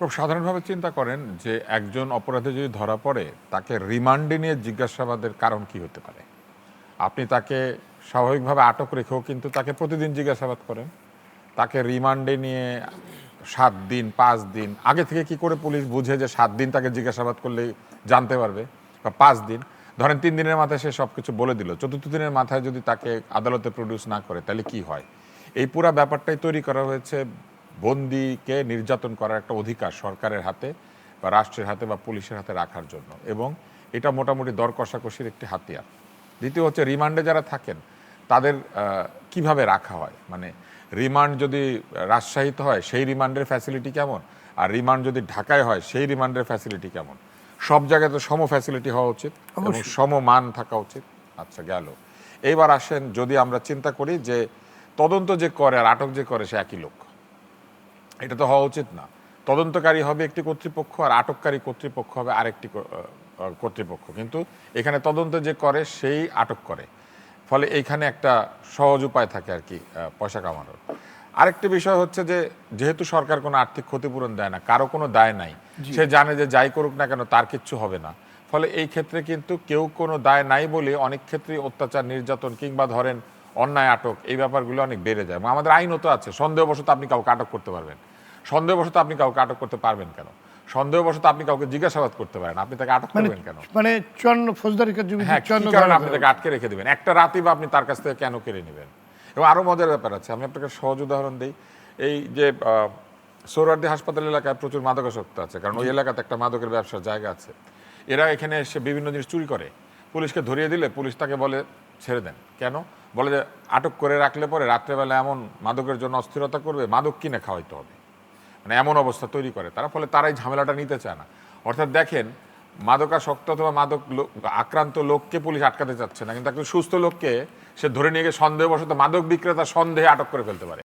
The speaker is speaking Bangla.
খুব সাধারণভাবে চিন্তা করেন যে একজন অপরাধী যদি ধরা পড়ে তাকে রিমান্ডে নিয়ে জিজ্ঞাসাবাদের কারণ কি হতে পারে। আপনি তাকে স্বাভাবিকভাবে আটক রেখেও কিন্তু তাকে প্রতিদিন জিজ্ঞাসাবাদ করেন। তাকে রিমান্ডে নিয়ে ৭ দিন ৫ দিন আগে থেকে কি করে পুলিশ বুঝে যে ৭ দিন তাকে জিজ্ঞাসাবাদ করলে জানতে পারবে, বা ৫ দিন, ধরেন ৩ দিনের মাথায় সে সব কিছু বলে দিল, চতুর্থ দিনের মাথায় যদি তাকে আদালতে প্রডিউস না করে তাহলে কি হয়। এই পুরা ব্যাপারটাই তৈরি করা হয়েছে বন্দীকে নির্যাতন করার একটা অধিকার সরকারের হাতে বা রাষ্ট্রের হাতে বা পুলিশের হাতে রাখার জন্য, এবং এটা মোটামুটি দর কষাকষির একটি হাতিয়ার। দ্বিতীয় হচ্ছে রিমান্ডে যারা থাকেন তাদের কিভাবে রাখা হয়, মানে রিমান্ড যদি রাজশাহীতে হয় সেই রিমান্ডের ফ্যাসিলিটি কেমন, আর রিমান্ড যদি ঢাকায় হয় সেই রিমান্ডের ফ্যাসিলিটি কেমন। সব জায়গায় তো সম ফ্যাসিলিটি হওয়া উচিত এবং সমমান থাকা উচিত। আচ্ছা গেল, এইবার আসেন যদি আমরা চিন্তা করি যে তদন্ত যে করে আর আটক যে করে সে একই লোক, এটা তো হওয়া উচিত না। তদন্তকারী হবে একটি কর্তৃপক্ষ আর আটককারী কর্তৃপক্ষ হবে আরেকটি কর্তৃপক্ষ, কিন্তু এখানে তদন্ত যে করে সেই আটক করে, ফলে এইখানে একটা সহজ উপায় থাকে আর কি পয়সা কামানোর। আরেকটি বিষয় হচ্ছে যে যেহেতু সরকার কোনো আর্থিক ক্ষতিপূরণ দেয় না, কারো কোনো দায় নাই, সে জানে যে যাই করুক না কেন তার কিচ্ছু হবে না, ফলে এই ক্ষেত্রে কিন্তু কেউ কোনো দায় নাই বলে অনেক ক্ষেত্রেই অত্যাচার নির্যাতন কিংবা ধরেন অন্যায় আটক এই ব্যাপারগুলো অনেক বেড়ে যায়। এবং আমাদের আইনও তো আছে, সন্দেহবশত আপনি কাউকে আটক করতে পারবেন। সন্দেহবশত আপনি কাউকে আটক করতে পারবেন কেন? সন্দেহবশত আপনি কাউকে জিজ্ঞাসাবাদ করতে পারেন, আপনি তাকে আটক করবেন কেন? মানে 54 ফৌজদারি হ্যাঁ, কি কারণে আপনি তাকে আটকে রেখে দিবেন? একটা রাতই বা আপনি তার কাছ থেকে কেন কেড়ে নেবেন? এবং আরো মজার ব্যাপার আছে, আমি আপনাকে সহজ উদাহরণ দিই। এই যে সোহরাওয়ার্দী হাসপাতাল এলাকায় প্রচুর মাদকাসক্ত আছে, কারণ ওই এলাকাতে একটা মাদকের ব্যবসার জায়গা আছে। এরা এখানে এসে বিভিন্ন জিনিস চুরি করে, পুলিশকে ধরিয়ে দিলে পুলিশ তাকে বলে ছেড়ে দেন। কেন? বলে যে আটক করে রাখলে পরে রাত্রেবেলা এমন মাদকের জন্য অস্থিরতা করবে, মাদক কিনে খাওয়াইতে হবে, মানে এমন অবস্থা তৈরি করে তারা, ফলে তারাই ঝামেলাটা নিতে চায় না। অর্থাৎ দেখেন, মাদকাসক্ত অথবা মাদক আক্রান্ত লোককে পুলিশ আটকাতে চাচ্ছে না, কিন্তু একটা সুস্থ লোককে সে ধরে নিয়ে গিয়ে সন্দেহবশত মাদক বিক্রেতা সন্দেহে আটক করে ফেলতে পারে।